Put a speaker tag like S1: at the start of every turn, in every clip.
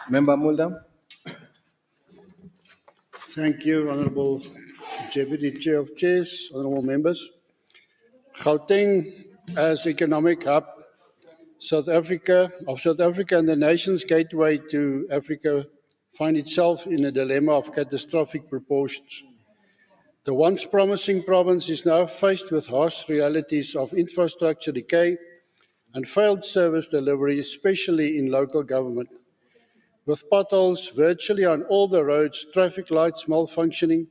S1: Member Mulder.
S2: Thank you, Honourable Deputy Chair of Chairs, Honourable Members. Gauteng as economic hub South Africa and the nation's gateway to Africa find itself in a dilemma of catastrophic proportions. The once promising province is now faced with harsh realities of infrastructure decay and failed service delivery, especially in local government. With potholes virtually on all the roads, traffic lights malfunctioning,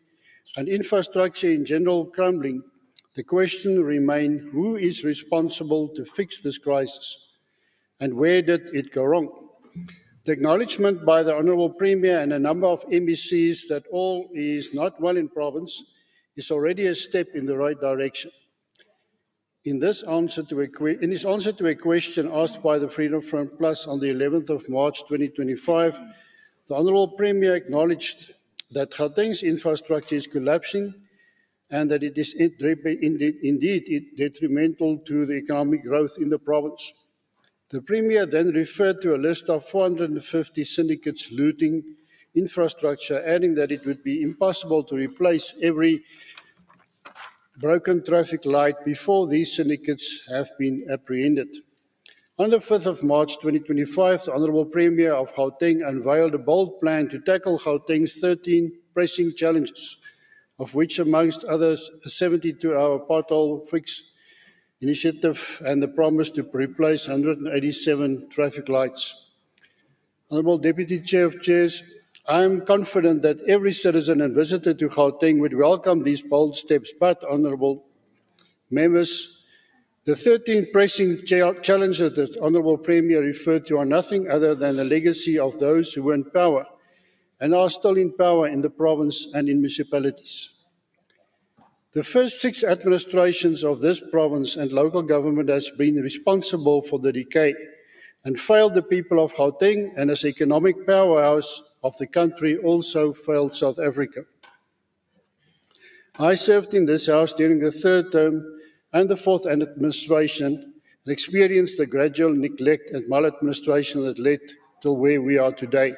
S2: and infrastructure in general crumbling, the question remains: who is responsible to fix this crisis, and where did it go wrong? The acknowledgement by the Honourable Premier and a number of MECs that all is not well in province is already a step in the right direction. In his answer to a question asked by the Freedom Front Plus on the 11th of March 2025, the Honourable Premier acknowledged that Gauteng's infrastructure is collapsing and that it is indeed detrimental to the economic growth in the province. The Premier then referred to a list of 450 syndicates looting infrastructure, adding that it would be impossible to replace every broken traffic light before these syndicates have been apprehended. On the 5th of March 2025, the Honourable Premier of Gauteng unveiled a bold plan to tackle Gauteng's 13 pressing challenges, of which amongst others a 72-hour pothole fix initiative and the promise to replace 187 traffic lights. Honourable Deputy Chair of Chairs, I am confident that every citizen and visitor to Gauteng would welcome these bold steps, but, Honourable Members, the 13 pressing challenges that the Honourable Premier referred to are nothing other than the legacy of those who were in power and are still in power in the province and in municipalities. The first 6 administrations of this province and local government has been responsible for the decay and failed the people of Gauteng, and as economic powerhouse of the country also failed South Africa. I served in this House during the 3rd term and the 4th administration and experienced the gradual neglect and maladministration that led to where we are today.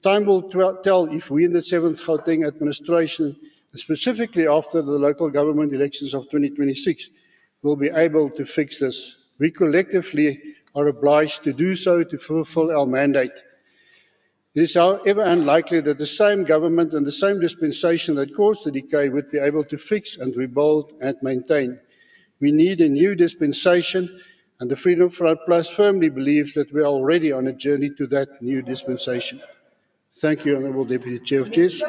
S2: Time will tell if we in the 7th Gauteng administration, specifically after the local government elections of 2026, will be able to fix this. We collectively are obliged to do so to fulfill our mandate. It is, however, unlikely that the same government and the same dispensation that caused the decay would be able to fix and rebuild and maintain. We need a new dispensation, and the Freedom Front Plus firmly believes that we are already on a journey to that new dispensation. Thank you, Honourable Deputy Chair of Chairs.